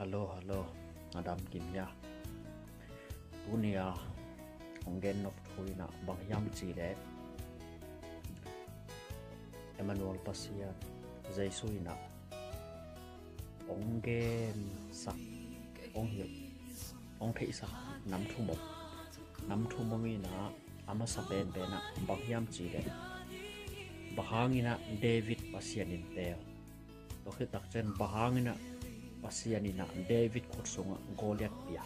Halo, halo, Adam Kim ya. Dunia, ongen nok thui na bang yam chi le. Emmanuel Pasia, Jaisui na. Ongen sak, ong hiu, ong thei sak, nam thu mong ina, ama sa ben na bang yam chi le. Bahangina David Pasianin tel. Lokit takchen bahangina Pasianina David Kursunga Goliath pia.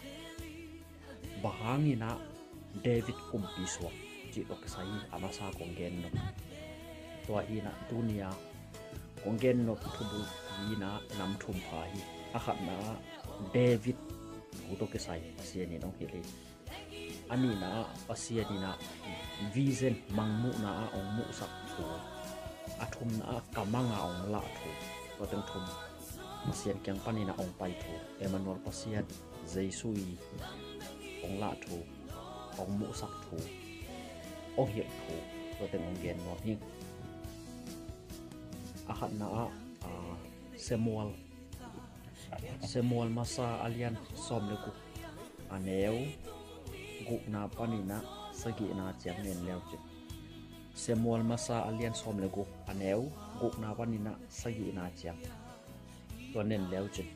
Bahangina David kumpiswa ci lokasai amasa konggen no. Tua ina dunia konggen no tubu ina nam tumpahi. Akap na David huto kesai Pasianin ong hili. Anina Pasianina vision mangmu na ong mu sak tu. Atum na kamanga ong la tu. Wateng tum Pasian kyang panina ong pai thu Emmanuel Pasian Jaisui ong la thu ong mu sak thu ong hiệp thu to ten ong gen no hi ahat na Samuel masa alian som le ku aneu guk na panina sagi na chiang nen leo chi Samuel masa alian som le ku aneu guk na panina sagi na chiang tuanen leo chen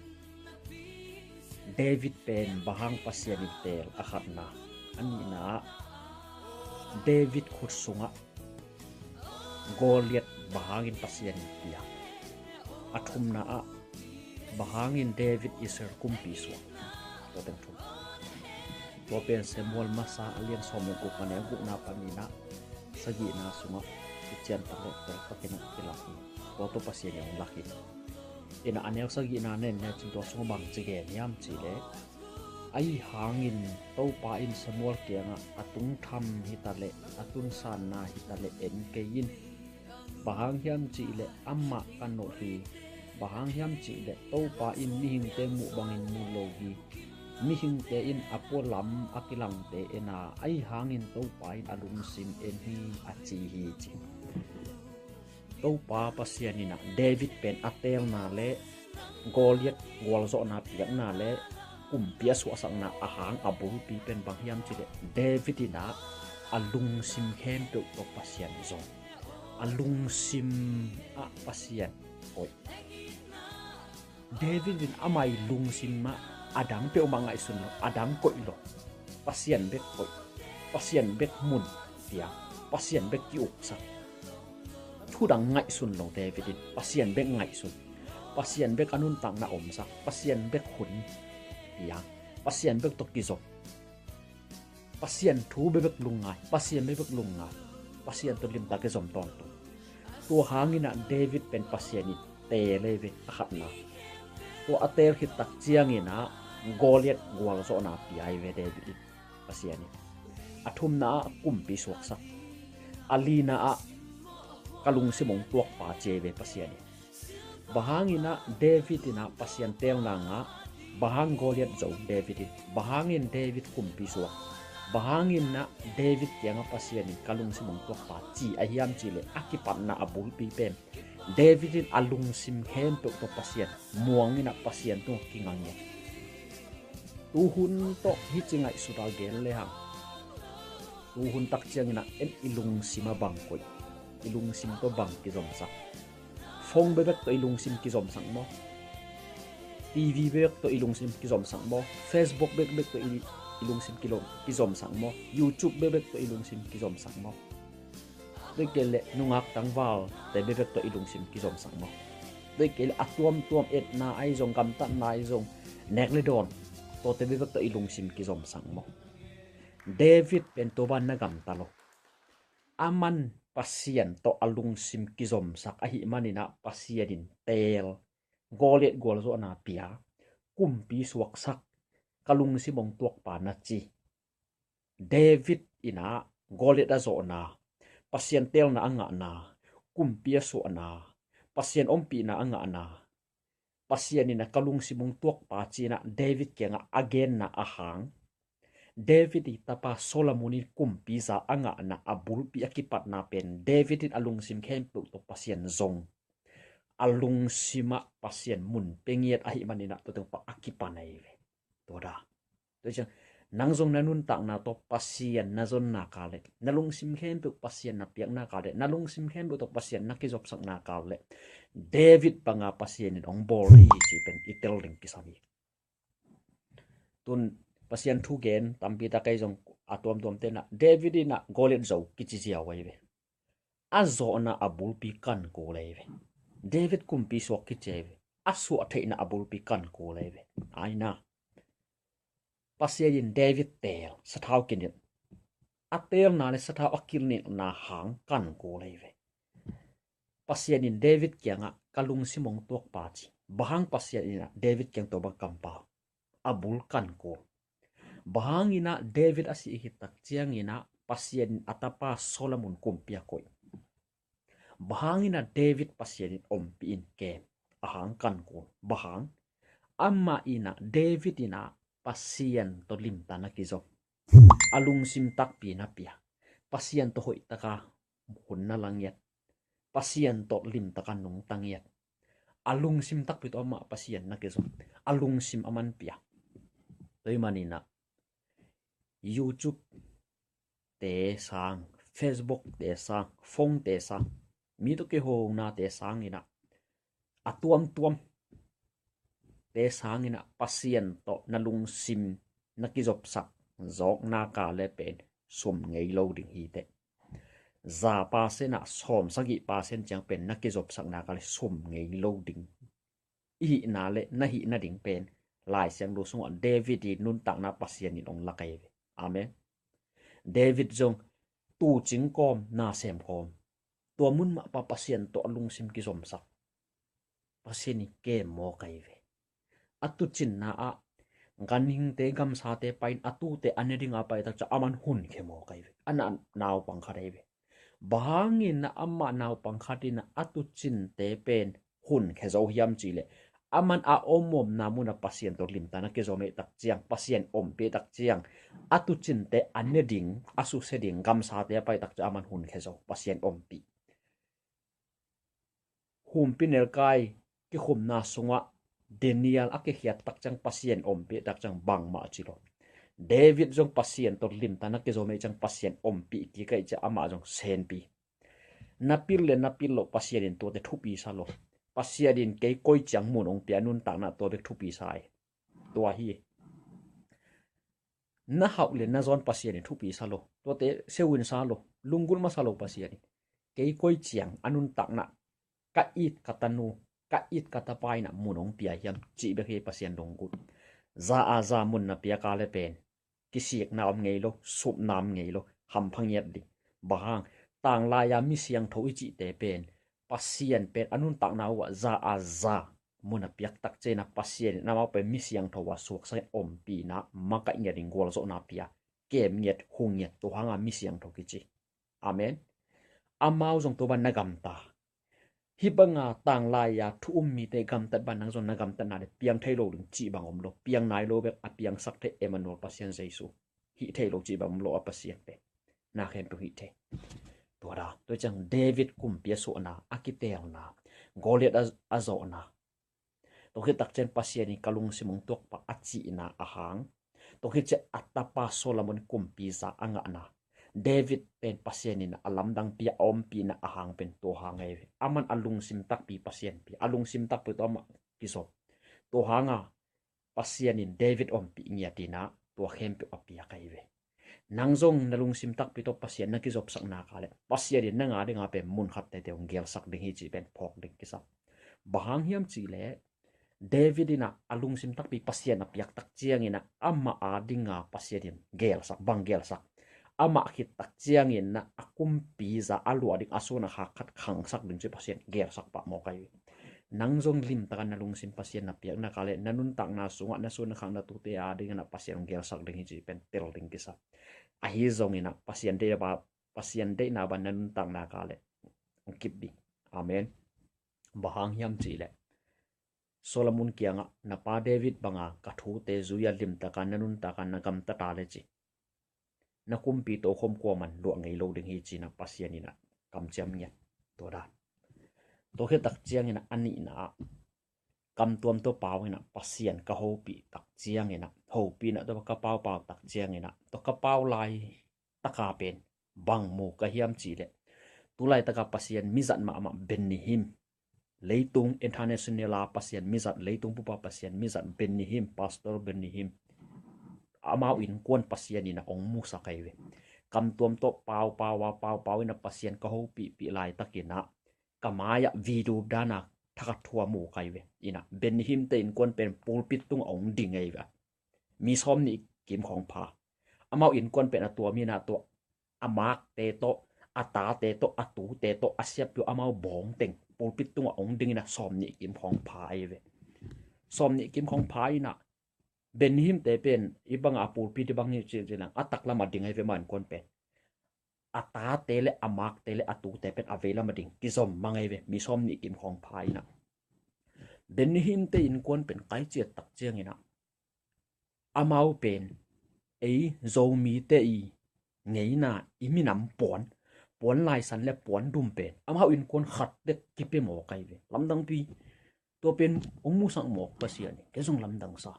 David pen bahang Pasianin tel akhat na anina David khursunga Goliath bahangin Pasianin pia athum na bahangin David Israel kumpiswa to ten thum to pen Samuel masa alian somen ku pane gu na panina sagi na sunga kichian pale tel pakina kilaki to Pasianin laki ina anel sagi na nen ne chinto sung bang chige niam chi le ai hangin to pa in Samuel kianga atung tham hitale atun san na hitale en kein bahang hiam chi le amma kanno hi bahang hiam chi le to pa in mi hing te mu bangin mu logi mi hing te in apolam akilang te ena ai hangin to pa in alum sim en hi achi hi chi to pa Pasianina David pen atel na le Goliath golzo na piang na le kumpia su asang na ahang abul pi pen bang hiam chi le David ina alung sim hem to Pasian zo alung sim Pasian oi David in amai lung sim ma adang pe umanga isun adang ko ilo Pasian bek koi Pasian bek mun dia Pasian bek ki uksa thu dang ngai sun lo David Pasian bek ngai sun Pasian bek anun tang na omsa Pasian bek hun ya Pasian bek tokizo Pasian thu bek lungai Pasian bek lungai Pasian to lim ta ke zom ton to hangina David pen Pasian te leve akhat na to atel hit tak chiang ina Goliath gwal so na pi ai ve David Pasian athum na kumpi soksa alina kalung simong tuak pa cheve Pasian bahangina David ina Pasian tel na nga bahang Goliath zo David bahangin David kumpi suak bahangin na David yang Pasian kalung simong tuak pa chi ahiam chile akipan na abul pi pen David alung sim hem to Pasian muangina Pasian to kingangya tuhun to hichingai sural gel le hang tuhun tak chiangina en ilung sima bangkoi ilung sim to bang ki zom sak phong bebek to ilung sim ki zom sang mo TV bebek to ilung sim ki zom sang mo Facebook bebek to ilung sim ki zom sang mo YouTube bebek to ilung sim ki zom sang mo dekele nungak tangwal te bebek to ilung sim ki zom sang mo dekele atuam et na ai zong kam ta na ai zong nekle don to te bebek to ilung sim ki zom sang mo David pen to ban na gam talo aman Pasian to alung sim kizom sak ahi manina Pasianin tel Goliath gol zo na pia kumpi suak sak kalung simong tuak pa na chi David ina Goliath azo na Pasian tel na anga na kumpia su na Pasian ompi na anga na Pasian ina kalung simong tuak pa chi na David kenga again na ahang David tapa Solomonin kumpiza anga na abul pi akipat na pen David alung sim khem to Pasian zong alung sima pasien mun pengiat ahi manina to tong pa akipanai ve to da to chang nang zong nanun tak na to pasien na zon na kale nalung sim khen tu pasien na piak na kale nalung sim khen bu to pasien na ki job sak na kale David panga pasien in ong bol hi chi pen itel ring kisami tun pasien thu gen tampi ta kai jong atom tom te na David ina golet zo kichi chia wai ve azo na abul pi kan ko leve David kumpi sok ki cheve asu athei na abul pi kan ko leve aina pasien David tel sathau kinit atel na le sathau akil ni na hang kan ko leve pasien David kyanga kalung simong tok pa chi bahang pasien ina David kyang to ba kampa abul kan ko bahang ina David asi hitak chiang ina pasien atapa Solomon kumpia koi bahangina David pasienin ompi in kem ahang kan ko bahang amma ina David ina pasien to lim tana kizo alung sim tak pi na pia pasien to hoi taka hun na lang yat pasien to lim taka nung tang yat alung sim tak pi to amma pasien na kizo alung sim aman pia toy manina YouTube te sang Facebook te sang phone te sang mi to ke ho na te sang ina atuam tuam te sang ina pasien to nalung sim nakizop sak zok na ka le pen sum ngei lo ding hi te za pa se na som sagi pa sen chang pen nakizop sak na ka le sum ngei lo ding i na le na hi na ding pen lai siang lu sung David di nun tak na pasien in ong lakai amen David jong tu ching kom na sem kom tua mun ma pa pasien to alung sim ki som sak pasien ni ke mo kai ve atu chin na a ganing te gam sa te pain atu te anering a pai ta cha aman hun ke mo kai ve ana naw pang kha ve bangin na amma naw pang kha tin atu chin te pen hun khe zo hiam chi le aman a omom na muna pasien to lim ta na ke zo me tak chiang pasien om pe tak chiang atu chin te aneding asu se ding gam sa te pai tak cha aman hun khe zo pasien om pi hum pinel kai ki khum na sunga Daniel ake hiat tak chang pasien ompi tak chang bang ma chilo David jong pasien to lim tanak ke zome chang pasien ompi ki kai cha ama jong sen pi napil le napil lo pasien in to te thupi sa lo pasien in ke koi chang mun ong pia nun tak na to be thupi sai to hi na hau le na zon pasien in thupi sa lo to te sewin sa lo lungul ma sa lo pasien ke koi chiang anun tak na ka it katanu ka it katapai na munong pia hiam chi be he pasien dong gut za a za mun na pia ka le pen kisiek na om ngei lo sup nam ngei lo ham phang yat di bahang tang la ya mi siang thoi chi te pen pasien pen anun tak na wa za a za mun na piak tak che na pasien na ma pe mi siang thawa suak sai om pi na ma ka nge ding gol zo na pia kem nyet hung nyet to hanga mi siang tho ki chi amen amau jong to ban na gam ta hi banga tang lai ya thu mi te gam tat ban nang zon na gam tat na de piang thai lo ding chi bang om lo piang nai lo be a piang sak the Emmanuel pasien Jesu hi thai lo chi bang lo a pasien pe na khen tu hi the to da to chang David kum pia so na akitel na Goliath azo na to hi tak chen pasien ni kalung simong tok pa achi na ahang to hi che atapa Solomon kum pi za anga na David pen pasien in alam dang pia om pi na ahang pen to hangai aman alung sim tak pi pasien pi alung sim tak pi to ma kiso to hanga pasien in David om pi nya tina to hem pi apia kai ve nangjong nalung sim tak pi to pasien na ki jop sak na kale pasien in nga de nga pe mun khat te ong gel sak ding hi chi pen phok ding kisa bahang hiam chi le David ina alung sim tak pi pasien apiak tak chiang ina amma adinga pasien in gel sak bang gel sak ama hit tak chiang in na akum pi za alu adik asuna ha khat khang sak ding che pasien ger sak pa mo kai nangjong lim ta kan lung sim pasien na piak na kale nanun tak na sunga na sun khang na tu te a ding na pasien ger sak ding chi pen tel ding kisa a hi zong ina pasien de na ban nanun tak na kale kip bi amen bahang hiam chi le Solomon kianga na pa David banga ka thu te zuya lim ta kan nanun ta kan na gam ta ta le chi na kumpi to khom ko man lo ngai lo ding hi china pasien ina kam cham nya to da to he tak chiang ina ani na kam tuam to pau ina pasien ka ho pi tak chiang ina ho pi na to ka pau pau tak chiang ina to ka pau lai taka pen bang mu ka hiam chi le tulai taka pasien mizat ma ama ben ni him leitung international a pasien mizat leitung pupa pasien mizat ben ni him pastor ben ni him amau in kon pasien ina ong mu sakai we kam tuam to pau ina pasien ka ho pi lai takina kamaya video dana thaka thua mu kai we ina ben him te in kon pen pulpit tung ong ding ei wa mi som ni kim khong pha amau in kon pen atua mi na to amak te to ata te to atu te to asiap yu amau bong teng pulpit tung ong ding ina som ni kim khong pha ei we som ni kim khong pha ina ben him te pen ibanga pulpit bang ni chi lang atak la ma ding ei we man kon pen ata tele amak tele atu te pen avela mading kizom mangai ve mi som ni kim khong phai na ben him te in kon pen kai che tak chiang ina amau pen ei zo mi te i ngei na imi nam pon lai san le pon dum pen amau in kon khat de kipe mo kai ve lamdang pi to pen ong mu sang mo pasian ke jong lamdang sa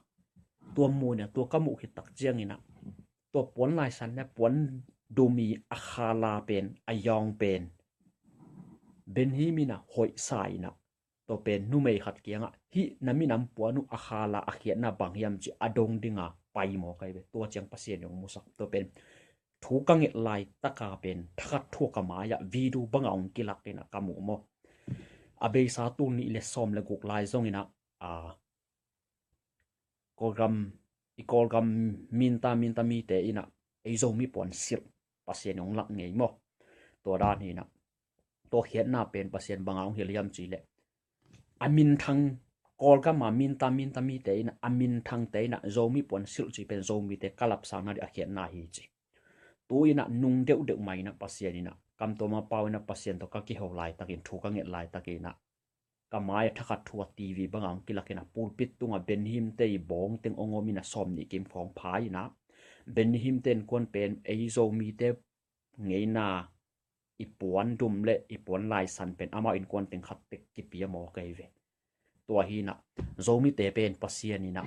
to mo ne to kamu hi tak chiang ina to pon lai san le pon dumi akhala pen ayong pen ben hi mina hoi sai na to pen nu mei khat kianga hi nami nam puanu akhala akhia na bangyam chi adong dinga pai mo kai be to chang pasien yong musak to pen thu kang et lai taka pen thakat thu kamaya vidu bangaung kilakena kamu mo abe sa tu ni le som le guk lai zong ina a kolgam minta mi te ina eizo mi pon sil pasien yong lak ngei mo to da ni na to hian na pen pasien bangaung heliam chi le amin thang kolga ma minta mi te ina amin thang te ina zo mi pon sil chi pen zo mi te kalap sang na a hian na hi chi tu ina nung deu mai na pasien ina kam to ma pau ina pasien to ka ki ho lai takin thu ka nget lai takina kamai thakat thua tv bangaung kilakena pulpit tunga ben him te bong teng ongomina som ni kim khong phai na ben him ten kon pen ei zo mi te ngei na ipuan dum le ipuan lai san pen ama in kon teng khat tek ki pia mo kai ve to hi na zo mi te pen pasien ina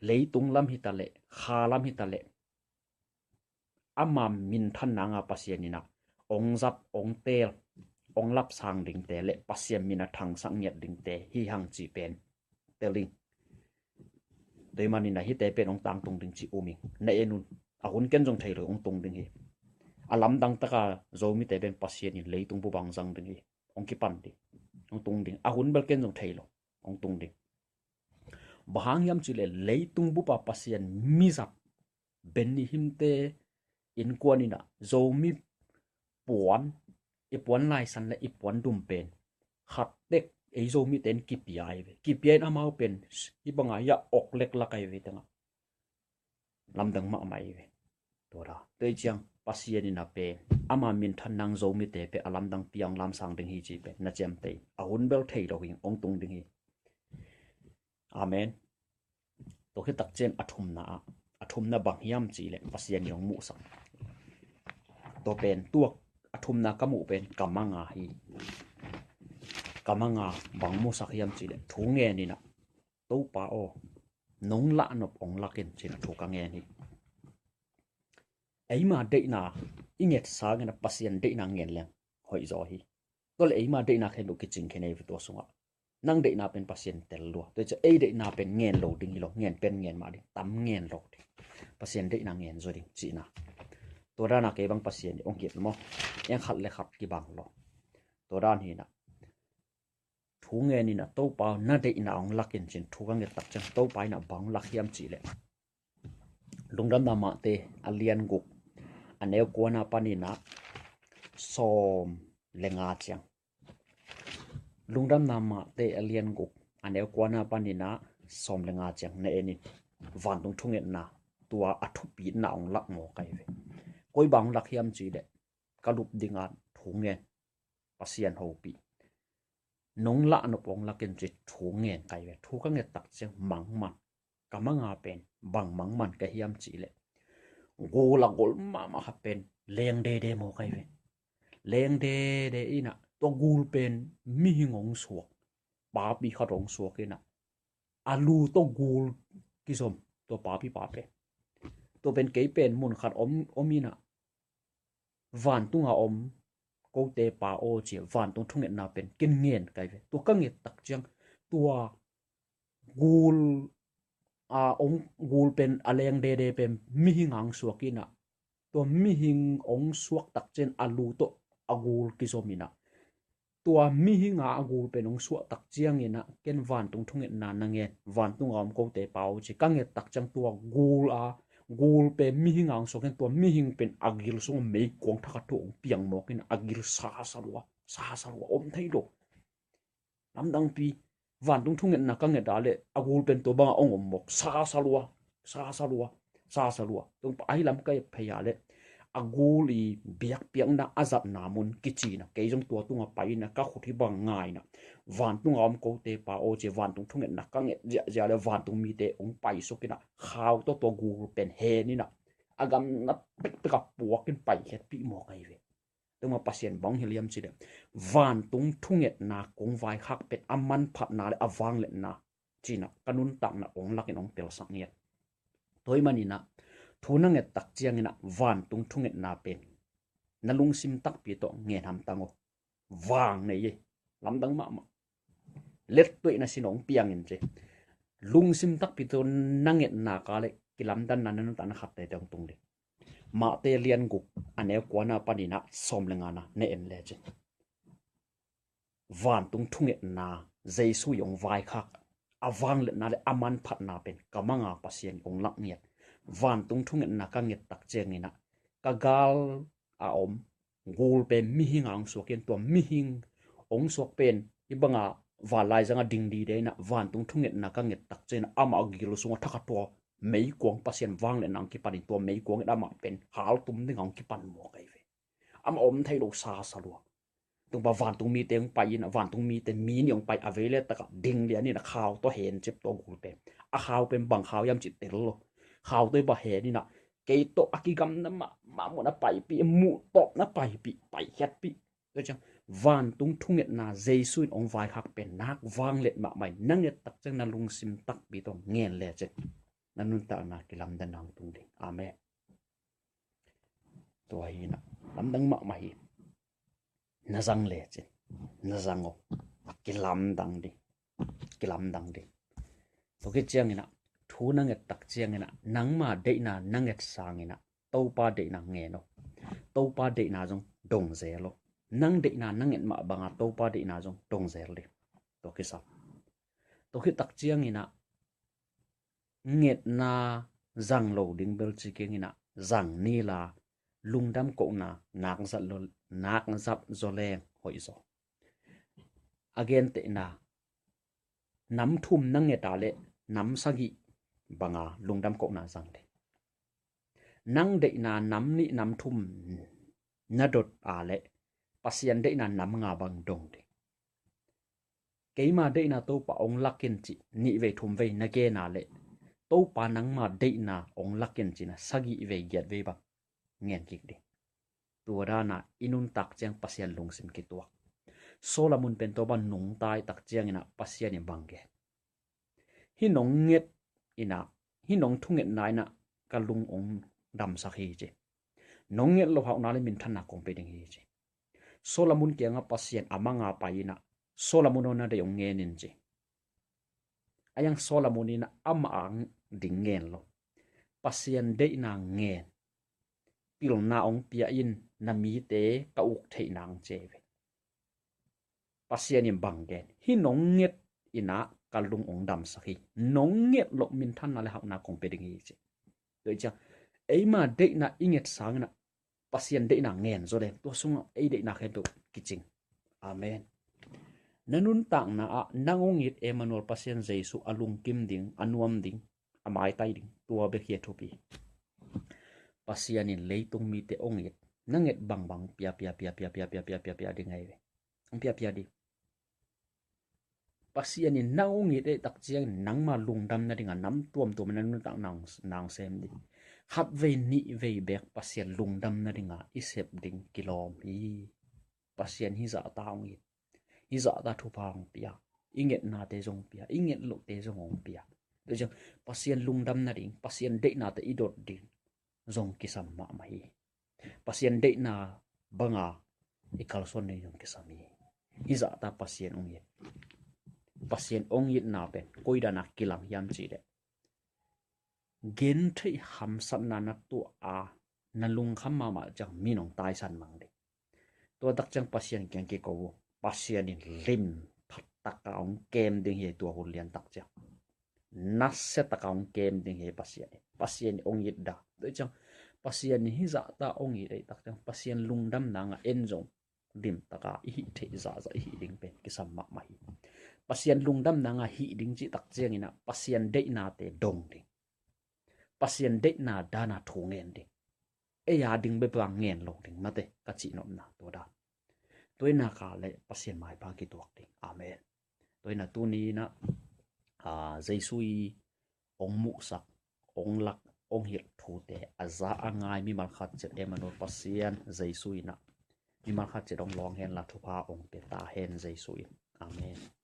leitung lam hi ta le kha lam hi ta le ama min than na nga pasien ina ong zap ong tel ong lap sang ding te le pasien mina thang sang nyat ding te hi hang chi pen teling dei manina hi te pen ong tang tung ding chi uming na enun a hun ken jong thailo ong tung ding hi alam dang taka zomi te ben pasien in leitung bu bang jang ding hi ong ki pan di ong tung ding a hun bel ken jong thailo ong tung ding bahang yam chi le leitung bu pa pasien mi zap ben ni him te in kwanina zomi puan ipuan lai san le ipuan dum pen khat tek ei zomi ten kipi amau pen ibanga ya ok lek la kai ve tanga lamdang ma mai ve tora te chiang pasien ina pe ama min than nang zomi te pe alam dang piang lam sang ding hi chi pe na chem te a hun bel thei lo hing ong tung ding hi amen to he tak chen athum na bang yam chi le pasien yong mu sang to pen tuak athum na kamu pen kamanga bang mu sak yam chi le thu nge ni na to pa o nong la nop ong lakin chin thu ka nge ni eima de na inget sa ngena pasien de na ngen leng hoi zo hi tol eima de na khen lu ki ching khenei to sunga nang de na pen pasien tel lo to cha e de na pen ngen lo ding hi lo ngen pen ngen ma ding tam ngen lo pasien de na ngen zo ding chi na to da na ke bang pasien ong kit mo yang khat le khat ki bang lo to dan hi na thu nge ni na to pa na de na ong lakin chin thu gang tak chang to pa na bang lak hiam chi le lungdam na ma te alian guk aneu ko na pani na som lenga chang lungdam na ma te alian guk aneu ko na pani na som lenga chang ne eni van tung thunget na tua athu pi na ong lak mo kai ve koi bang lak hiam chi le kalup dinga thu nge pasien ho pi nong la no pong lakin chi thu nge kai ve thu ka nge tak chang mang man kamanga pen bang mang man ka hiam chi le gol ma ha pen leng de mo kai ve leng de ina to gul pen mi hingong suak pa pi kharong suak ina alu to gul kisom to pa pi pa pe to pen ke pen mun khat omina van tunga om ko te pa o chi van tung thunget na pen kin ngien kai ve to ka nge tak chang tua gul a ong gul pen aleng de pen mi hingang suakina to mi hing ong suak tak chen alu to agul kisomina tua mi hinga agul pen ong suak tak chiang ina ken van tung thunget na nange van tung om ko te pau chi ka nge tak chang tua gul pe mi hingang so ken tua mi hing pen agil so mei kong thaka to piang mo ken agil sa sarwa om thai do lam dang pi van tung thunget na ka nge dale agul pen to bang ong om mok sa sarwa tung pa ai lam kai pheya le aguli biak piang na azap namun kichina ke jong tua tunga pai na ka khuthi bang ngai na van tung om ko te pa o che van tung thunget na ka nge ja le van tung mi te ong pai so kina khaw to gu pen he ni na agam na pe ka puakin pai het pi mo kai ve tuma pasien bang helium chi de van tung thunget na kong vai khak pet aman phat na le awang le na china kanun tak na ong lakin ong pel sak nge toy manina thuna nge tak chiang ina van tung thunget na pen nalung sim tak pi to nge ham tango wang nei ye lam dang ma let toi na sinong piang in che lung sim tak pi to nanget na ka le kilam dan nan tan khat te tong tung de ma te lian gu ane kwana panina som lenga na ne en le che van tung thunget na jaisu yong vai khak awang le na le aman phat na pen kamanga pasien ong lak ngiat van tung thunget na ka nget tak cheng ina ka gal a om gul pe mi hingang so ken to mi hing ong sok pen ibanga walai janga ding di de na van tung thunget na ka nget tak chen ama gil sunga thaka to mei kuang pasien wang le nang ki panin to mei kuang da ma pen hal tum ding ang ki pan mo kai ve am om thai lo sa sa lo tung ba van tung mi teng pai na van tung mi te mi ni ong pai avele ta ka ding le ani na khaw to hen chep to gul pe a khaw pen bang khaw yam chi tel lo khaw to ba he ni na ke to akigam na ma mo na pai pi mu to na pai het pi to chang van tung thunget na jesuin ong vai khak pen nak wang let ma mai nanget tak chang na lung sim tak bi to ngen le che nanun ta na kilam dan nang tung de ame to hi na lam dang ma mai na jang le che na jango kilam dang de to ke chiang ina thu na nget tak chiang ina nang ma de na nanget sang ina to pa de na nge no to pa de na jong dong ze lo nang de na nanget ma banga to pa de na jong dong ze le to ke sa to ke tak chiang ina nget na zang lo ding bel chi ke ina zang ni la lungdam ko na nak zap zole hoi zo again te na nam thum nang nge ta le nam sagi banga lungdam ko na zang de nang de na nam ni nam thum na dot a le pasian de na nam nga bang dong de keima de na to pa ong lakin chi ni ve thum ve na ge na le to pa nang ma de na ong lakin chi na sagi ve get ve ba ngen kik de tua da na inun tak chang pasian lungsim ki tua solamun pen to ban nung tai tak chiang ina pasian ni bangge hi nong nget ina hi nong thunget na ina kalung ong dam sakhi je nong nget lo hau na le min thana kong pe ding hi je solamun ke nga pasian amanga pa ina solamun ona de ong ngenin je ayang solamun ina ama ang ding ngen lo pasian de na ngen pil na ong pia in na mi te ka uk thei nang che ve pasian im banggen hi nong nget ina kalung ong dam sakhi nong nget lo min than na le hak na kong pe ding hi che to cha ei ma de na inget sang na pasian de na ngen zo de to sung ei de na khen to kiching amen nanun tang na a nangong it Emmanuel pasian jesu alung kim ding anuam ding amai tai ding tua be khia thopi pasian in leitung mi te ong it nanget bang pia ding ai ve ong pia di pasian in nangong it tak chiang nang ma lung dam na ding nam tuam nanun tang nang sem di hat ve ni ve bek pasian lung dam na dinga isep ding kilom hi pasien hi za ta ong it hi za ta thu pa ong pia inget na te jong pia inget lu te jong ong pia de jong pasien lungdam na ding pasien de na te idot ding jong kisam ma mai pasien de na banga ikalson ne jong kisami hi za ta pasien ong it pasien ong it na pen koida na kilang yam chi de gen thei ham san na nak tu a na lung kham ma chang minong tai san mang de to dak chang pasien kyang ki ko pasien in lim phat tak ka ong kem ding he to hul lian tak cha nas se tak ka ong kem ding he pasien ong yit da de chang pasien ni hi za ta ong yi dei tak chang pasien lungdam na nga en jong dim taka hi the za hi ding pen ki sam ma mai pasien lungdam na nga hi ding chi tak chang ina pasien de na te dong ding pasien de na dana thu ngen ding e ya ding be bang ngen lo ding mate ka chi nom na to da tôi na ka le pasien mai ba ki tuak ding amen tôi na tu ni na jaisui ong mu sak ong lak ong hir thu te aza angai mi mal khat chet emanor pasien jaisui na mi mal khat chet ong long hen la thu pa ong pe ta hen jaisui amen